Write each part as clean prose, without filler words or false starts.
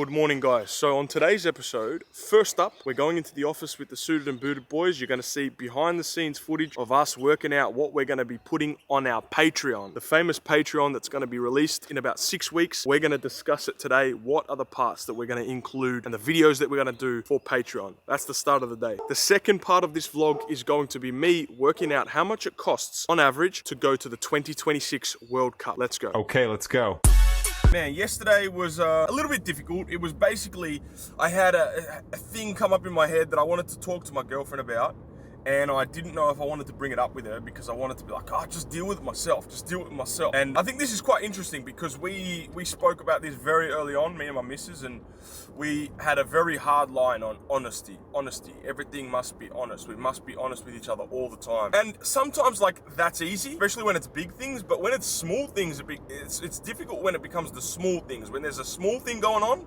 Good morning, guys. So on today's episode, first up, we're going into the office with the suited and booted boys. You're going to see behind the scenes footage of us working out what we're going to be putting on our Patreon, the famous Patreon that's going to be released in about 6 weeks. We're going to discuss it today. What are the parts that we're going to include and the videos that we're going to do for Patreon? That's the start of the day. The second part of this vlog is going to be me working out how much it costs on average to go to the 2026 World Cup. Let's go. Okay, let's go. Man, yesterday was a little bit difficult. It was basically, I had a thing come up in my head that I wanted to talk to my girlfriend about, and I didn't know if I wanted to bring it up with her because I wanted to be like, just deal with it myself, And I think this is quite interesting because we spoke about this very early on, me and my missus, and we had a very hard line on honesty. Everything must be honest. We must be honest with each other all the time. And sometimes, like, that's easy, especially when it's big things, but when it's small things, it's difficult when it becomes the small things. When there's a small thing going on,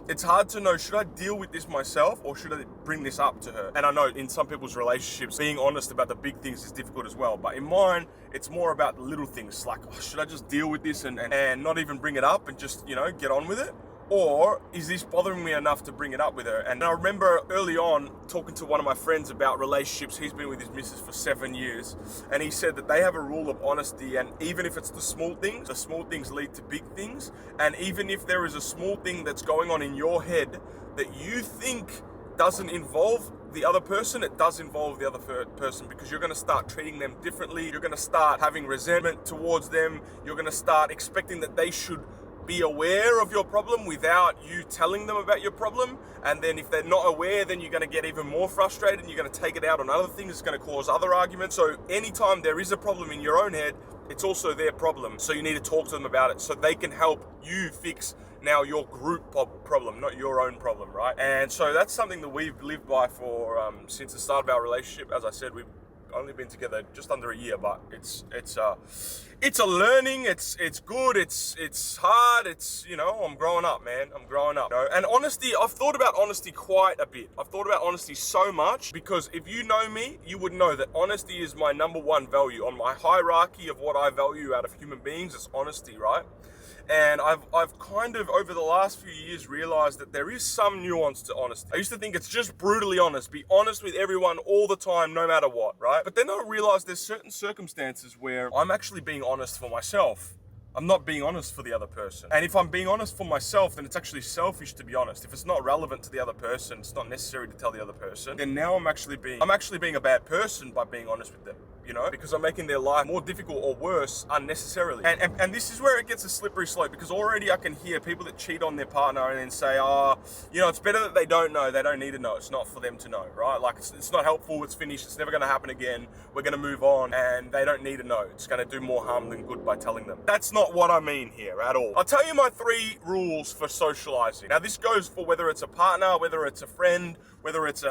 it's hard to know, should I deal with this myself or should I bring this up to her? And I know in some people's relationships, being honest about the big things is difficult as well. But in mine, it's more about the little things. Like, should I just deal with this and not even bring it up and just, get on with it? Or is this bothering me enough to bring it up with her? And I remember early on talking to one of my friends about relationships. He's been with his missus for 7 years. And he said that they have a rule of honesty. And even if it's the small things lead to big things. And even if there is a small thing that's going on in your head that you think doesn't involve the other person, it does involve the other person, because you're going to start treating them differently. You're going to start having resentment towards them. You're going to start expecting that they should be aware of your problem without you telling them about your problem. And then if they're not aware, then you're going to get even more frustrated and you're going to take it out on other things. It's going to cause other arguments. So anytime there is a problem in your own head, it's also their problem. So you need to talk to them about it so they can help you fix now your group problem, not your own problem, right? And so that's something that we've lived by for since the start of our relationship. As I said, we've only been together just under a year, but it's a learning. It's good. It's hard. I'm growing up, man. I'm growing up. And honesty, I've thought about honesty quite a bit. I've thought about honesty so much because if you know me, you would know that honesty is my number one value on my hierarchy of what I value out of human beings. It's honesty, right? And I've kind of, over the last few years, realized that there is some nuance to honesty. I used to think it's just brutally honest. Be honest with everyone all the time, no matter what, right? But then I realized there's certain circumstances where I'm actually being honest for myself. I'm not being honest for the other person. And if I'm being honest for myself, then it's actually selfish to be honest. If it's not relevant to the other person, it's not necessary to tell the other person, then now I'm actually being a bad person by being honest with them. Because I'm making their life more difficult or worse unnecessarily. And this is where it gets a slippery slope, because already I can hear people that cheat on their partner and then say, it's better that they don't know. They don't need to know. It's not for them to know, right? Like, it's not helpful. It's finished. It's never going to happen again. We're going to move on, and they don't need to know. It's going to do more harm than good by telling them. That's not what I mean here at all. I'll tell you my 3 rules for socializing. Now, this goes for whether it's a partner, whether it's a friend, whether it's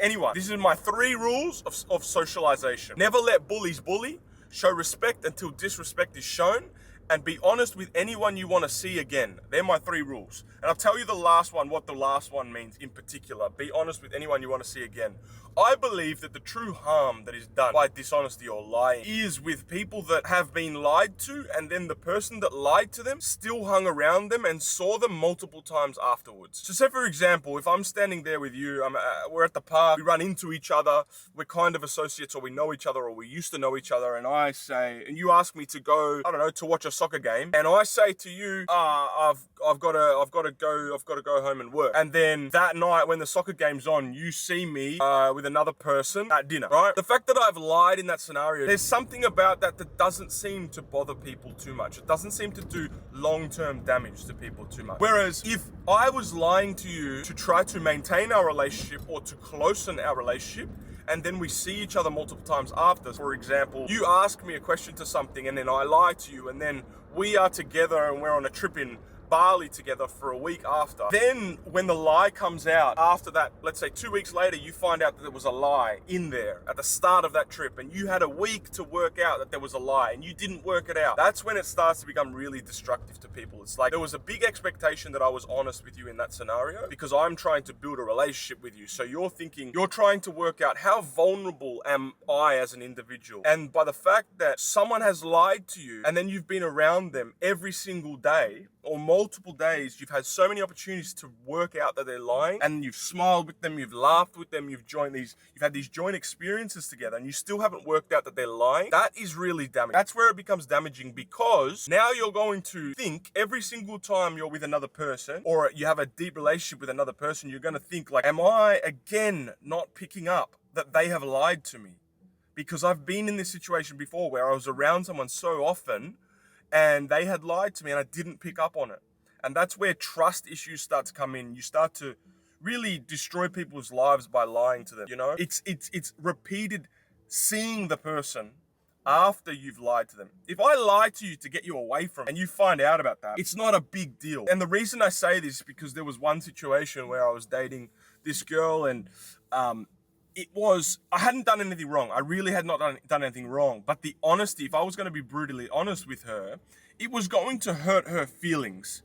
anyone. This is my 3 rules of socialization. Never let bullies bully, show respect until disrespect is shown, and be honest with anyone you want to see again. They're my 3 rules. And I'll tell you the last one, what the last one means in particular. Be honest with anyone you want to see again. I believe that the true harm that is done by dishonesty or lying is with people that have been lied to, and then the person that lied to them still hung around them and saw them multiple times afterwards. So say, for example, if I'm standing there with you, we're at the park, we run into each other, we're kind of associates, or we know each other, or we used to know each other, and you ask me to go, to watch a soccer game, and I say to you, I've got to go home and work. And then that night when the soccer game's on, you see me with another person at dinner, right? The fact that I've lied in that scenario, there's something about that doesn't seem to bother people too much. It doesn't seem to do long-term damage to people too much. Whereas if I was lying to you to try to maintain our relationship or to close-in our relationship, and then we see each other multiple times after. For example, you ask me a question to something and then I lie to you, and then we are together and we're on a trip in Bali together for a week after. Then when the lie comes out after that, let's say 2 weeks later, you find out that there was a lie in there at the start of that trip, and you had a week to work out that there was a lie and you didn't work it out. That's when it starts to become really destructive to people. It's like there was a big expectation that I was honest with you in that scenario because I'm trying to build a relationship with you. So you're trying to work out, how vulnerable am I as an individual? And by the fact that someone has lied to you and then you've been around them every single day, or multiple days, you've had so many opportunities to work out that they're lying, and you've smiled with them, you've laughed with them, you've had these joint experiences together, and you still haven't worked out that they're lying. That is really damaging. That's where it becomes damaging, because now you're going to think every single time you're with another person or you have a deep relationship with another person, you're going to think like, am I again not picking up that they have lied to me? Because I've been in this situation before where I was around someone so often and they had lied to me and I didn't pick up on it. And that's where trust issues start to come in. You start to really destroy people's lives by lying to them, you know? It's repeated seeing the person after you've lied to them. If I lie to you to get you away from and you find out about that, it's not a big deal. And the reason I say this is because there was one situation where I was dating this girl and I hadn't done anything wrong. I really had not done anything wrong. But the honesty, if I was going to be brutally honest with her, it was going to hurt her feelings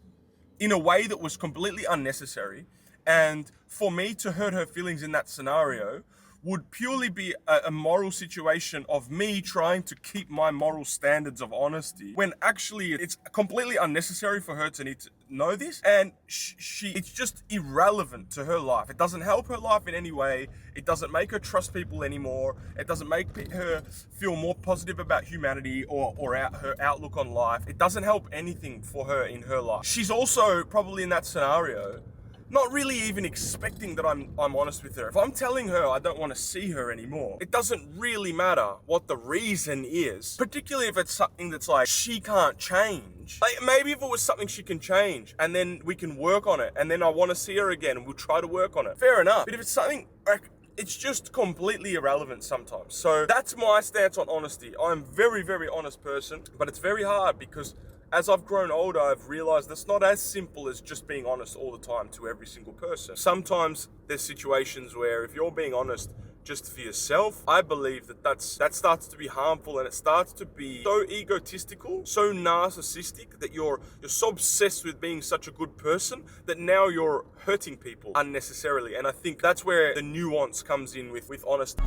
in a way that was completely unnecessary. And for me to hurt her feelings in that scenario would purely be a moral situation of me trying to keep my moral standards of honesty, when actually it's completely unnecessary for her to need to know this, and it's just irrelevant to her life. It doesn't help her life in any way. It doesn't make her trust people anymore. It doesn't make her feel more positive about humanity or her outlook on life. It doesn't help anything for her in her life. She's also probably in that scenario not really even expecting that I'm honest with her. If I'm telling her I don't want to see her anymore, it doesn't really matter what the reason is, particularly if it's something that's like she can't change. Like maybe if it was something she can change and then we can work on it and then I want to see her again and we'll try to work on it, fair enough. But if it's something like, it's just completely irrelevant sometimes. So that's my stance on honesty. I'm a very, very honest person, but it's very hard because as I've grown older, I've realized that's not as simple as just being honest all the time to every single person. Sometimes there's situations where if you're being honest just for yourself, I believe that starts to be harmful, and it starts to be so egotistical, so narcissistic, that you're so obsessed with being such a good person that now you're hurting people unnecessarily. And I think that's where the nuance comes in with honesty.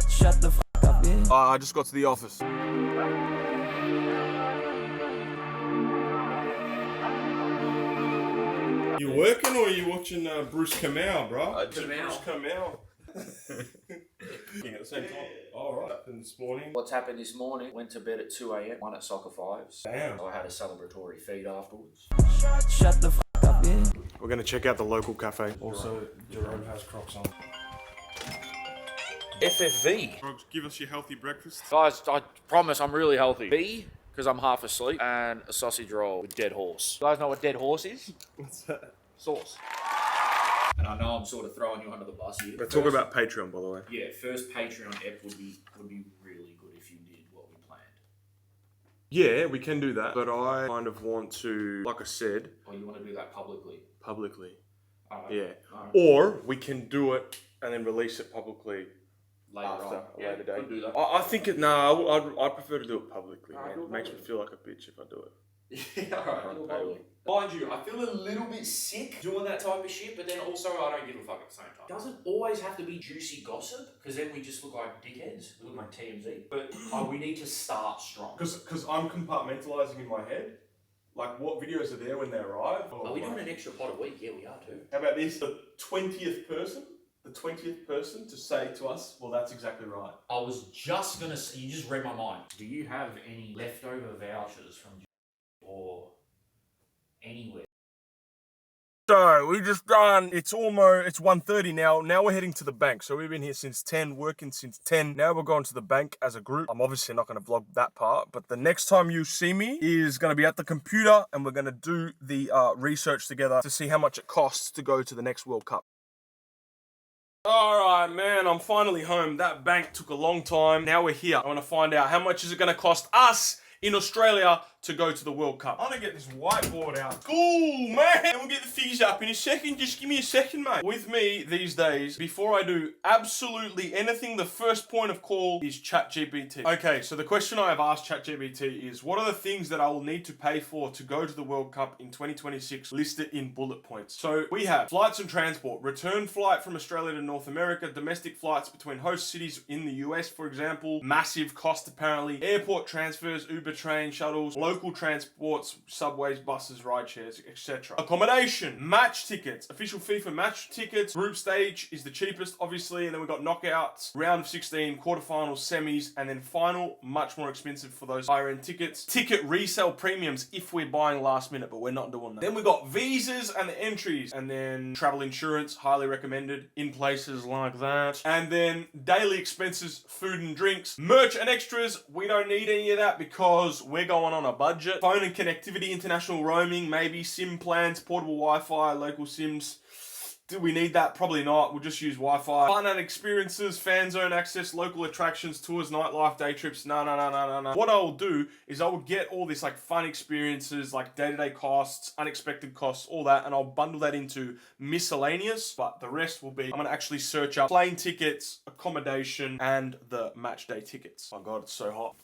Shut the fuck up, bitch. I just got to the office. You working or are you watching Bruce Kamau, bro? Bruce Kamau. At the same time. Alright. Happened this morning. What's happened this morning? Went to bed at 2 a.m. Won at Soccer Fives. Damn. I had a celebratory feed afterwards. Shut the fuck up, bitch. We're gonna check out the local cafe. Also, Jerome has Crocs on. FFV. Crocs, give us your healthy breakfast. Guys, I promise I'm really healthy. B, because I'm half asleep, and a sausage roll with dead horse. You guys know what dead horse is? What's that? Sauce. And I know I'm sort of throwing you under the bus here. But talk about Patreon, by the way. Yeah, first Patreon ep would be really good if you did what we planned. Yeah, we can do that. But I kind of want to, like I said... Or you want to do that publicly? Publicly. Alright. Yeah. Or we can do it and then release it publicly. Later after on. a later date. Could do that. I think I'd prefer to do it publicly, man. It makes me feel like a bitch if I do it. Yeah, alright, do it publicly. Mind you, I feel a little bit sick doing that type of shit, but then also I don't give a fuck at the same time. It doesn't always have to be juicy gossip, because then we just look like dickheads. We look like TMZ. But we need to start strong. Because I'm compartmentalising in my head. Like, what videos are there when they arrive? Are we doing an extra pod a week? Yeah, we are too. How about this? The 20th person? The 20th person to say to us, well, that's exactly right. I was just gonna say, you just read my mind. Do you have any leftover vouchers from or anywhere? So we just done, it's 1:30 now. Now we're heading to the bank. So we've been here since 10, working since 10. Now we're going to the bank as a group. I'm obviously not going to vlog that part, but the next time you see me is going to be at the computer and we're going to do the research together to see how much it costs to go to the next World Cup. Alright, man, I'm finally home. That bank took a long time. Now we're here. I want to find out how much is it going to cost us in Australia to go to the World Cup. I'm gonna get this whiteboard out. Cool, man. We'll get the figures up in a second. Just give me a second, mate. With me these days, before I do absolutely anything, the first point of call is ChatGPT. Okay, so the question I have asked ChatGPT is, what are the things that I will need to pay for to go to the World Cup in 2026 listed in bullet points? So we have flights and transport, return flight from Australia to North America, domestic flights between host cities in the US, for example, massive cost apparently, airport transfers, Uber train shuttles, local local transports, subways, buses, ride shares, etc. Accommodation, match tickets, official FIFA match tickets. Group stage is the cheapest, obviously, and then we've got knockouts, round of 16, quarterfinals, semis, and then final, much more expensive for those higher end tickets. Ticket resale premiums if we're buying last minute, but we're not doing that. Then we got visas and the entries, and then travel insurance, highly recommended in places like that. And then daily expenses, food and drinks, merch and extras. We don't need any of that because we're going on a budget. Phone and connectivity, international roaming, maybe SIM plans, portable Wi-Fi, local SIMs. Do we need that? Probably not. We'll just use Wi-Fi. Fun and experiences, fan zone access, local attractions, tours, nightlife, day trips. No. What I will do is I will get all this like fun experiences, like day-to-day costs, unexpected costs, all that, and I'll bundle that into miscellaneous, but the rest will be, I'm going to actually search up plane tickets, accommodation, and the match day tickets. Oh God, it's so hot.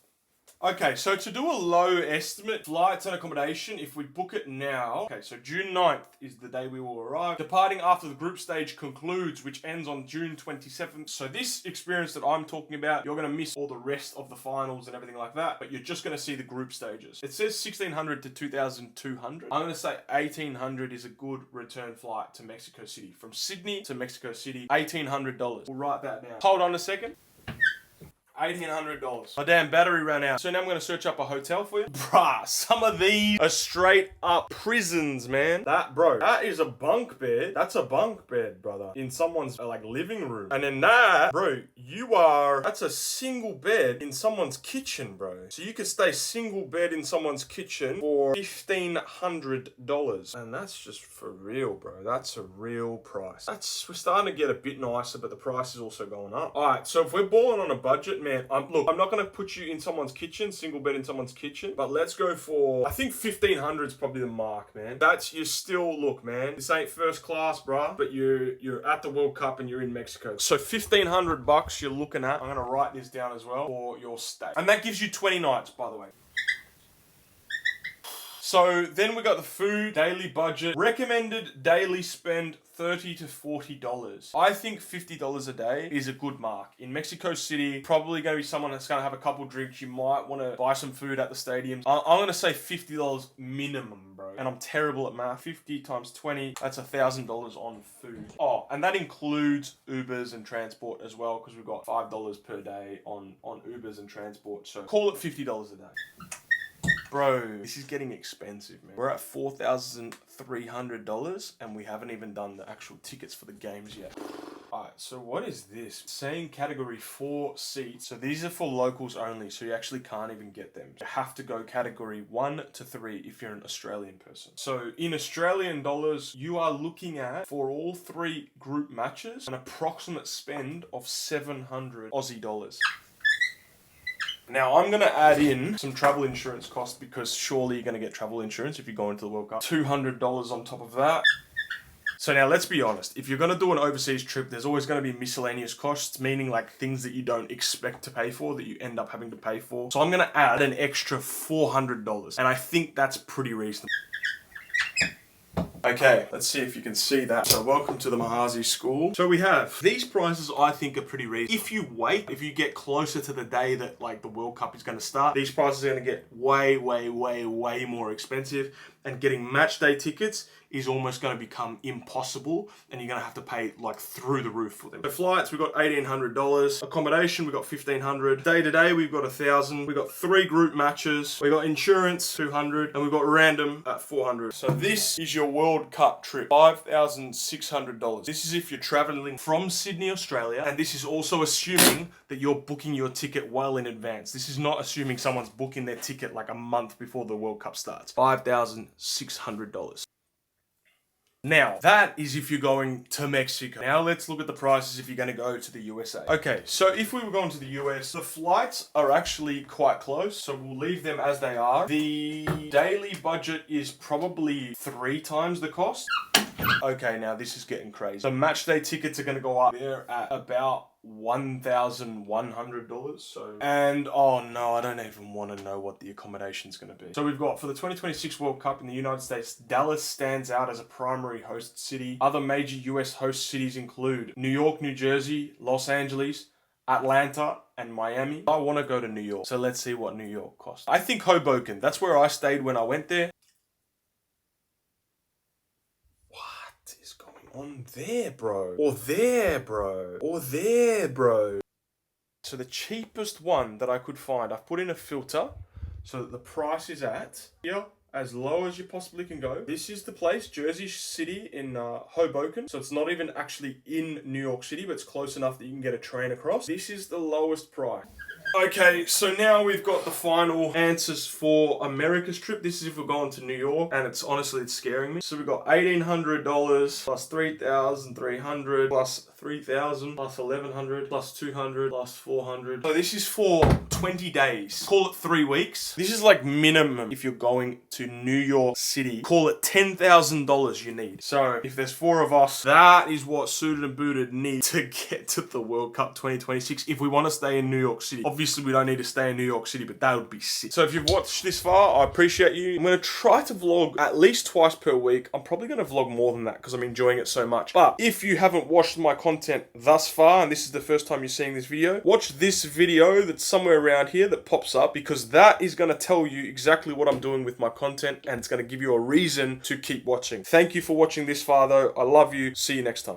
Okay, so to do a low estimate, flights and accommodation, if we book it now, okay, so June 9th is the day we will arrive. Departing after the group stage concludes, which ends on June 27th. So this experience that I'm talking about, you're going to miss all the rest of the finals and everything like that, but you're just going to see the group stages. It says 1,600 to 2,200. I'm going to say 1,800 is a good return flight to Mexico City. From Sydney to Mexico City, $1,800. We'll write that down. Hold on a second. $1,800. My damn battery ran out. So now I'm going to search up a hotel for you. Bruh, some of these are straight up prisons, man. That is a bunk bed. That's a bunk bed, brother. In someone's like living room. And then that, bro, that's a single bed in someone's kitchen, bro. So you could stay single bed in someone's kitchen for $1,500. And that's just for real, bro. That's a real price. We're starting to get a bit nicer, but the price is also going up. All right, so if we're balling on a budget, man, look, I'm not going to put you in someone's kitchen, single bed in someone's kitchen, but let's go for, I think 1,500 is probably the mark, man. You're still, look, man, this ain't first class, bruh, but you're at the World Cup and you're in Mexico. So $1,500 you're looking at. I'm going to write this down as well for your stay. And that gives you 20 nights, by the way. So then we got the food, daily budget, recommended daily spend $30 to $40. I think $50 a day is a good mark. In Mexico City, probably going to be someone that's going to have a couple drinks. You might want to buy some food at the stadiums. I'm going to say $50 minimum, bro. And I'm terrible at math. 50 times 20, that's $1,000 on food. Oh, and that includes Ubers and transport as well, because we've got $5 per day on Ubers and transport. So call it $50 a day. Bro, this is getting expensive, man. We're at $4,300 and we haven't even done the actual tickets for the games yet. Alright, so what is this? It's saying category 4 seats. So these are for locals only, so you actually can't even get them. You have to go category 1 to 3 if you're an Australian person. So in Australian dollars, you are looking at, for all 3 group matches, an approximate spend of 700 Aussie dollars. Now, I'm going to add in some travel insurance costs because surely you're going to get travel insurance if you go into the World Cup. $200 on top of that. So now, let's be honest. If you're going to do an overseas trip, there's always going to be miscellaneous costs, meaning like things that you don't expect to pay for that you end up having to pay for. So I'm going to add an extra $400. And I think that's pretty reasonable. Okay, let's see if you can see that. So welcome to the Mahazi school. So we have these prices I think are pretty reasonable. If you get closer to the day that like the World Cup is going to start, these prices are going to get way more expensive. And getting match day tickets is almost going to become impossible, and you're going to have to pay like through the roof for them. The flights, we've got $1,800. Accommodation, we've got $1,500. Day to day, we've got $1,000. We've got 3 group matches. We've got insurance, $200, and we've got random at $400. So this is your World Cup trip, $5,600. This is if you're traveling from Sydney, Australia, and this is also assuming that you're booking your ticket well in advance. This is not assuming someone's booking their ticket like a month before the World Cup starts. $5,600. Now, that is if you're going to Mexico. Now let's look at the prices if you're going to go to the USA. Okay, so if we were going to the US, the flights are actually quite close, so we'll leave them as they are. The daily budget is probably 3 times the cost. Okay, now this is getting crazy. So match day tickets are going to go up there at about $1,100. So, and oh no, I don't even want to know what the accommodation's going to be. So we've got, for the 2026 World Cup in the United States, Dallas stands out as a primary host city. Other major US host cities include New York, New Jersey, Los Angeles, Atlanta, and Miami. I want to go to New York. So let's see what New York costs. I think Hoboken. That's where I stayed when I went there. What is going on there, bro? Or there, bro? Or there, bro? So the cheapest one that I could find, I've put in a filter so that the price is at here, as low as you possibly can go. This is the place, Jersey City in Hoboken. So it's not even actually in New York City, but it's close enough that you can get a train across. This is the lowest price. Okay, so now we've got the final answers for America's trip. This is if we're going to New York, and it's scaring me. So we've got $1,800 plus $3,300 plus $3,000 plus $1,100 plus $200 plus $400. So this is for 20 days. Call it 3 weeks. This is like minimum if you're going to New York City. Call it $10,000 you need. So if there's 4 of us, that is what Suited and Booted need to get to the World Cup 2026 if we want to stay in New York City. Obviously, we don't need to stay in New York City, but that would be sick. So if you've watched this far, I appreciate you. I'm going to try to vlog at least twice per week. I'm probably going to vlog more than that because I'm enjoying it so much. But if you haven't watched my content thus far, and this is the first time you're seeing this video, watch this video that's somewhere around here that pops up, because that is going to tell you exactly what I'm doing with my content, and it's going to give you a reason to keep watching. Thank you for watching this far, though. I love you. See you next time.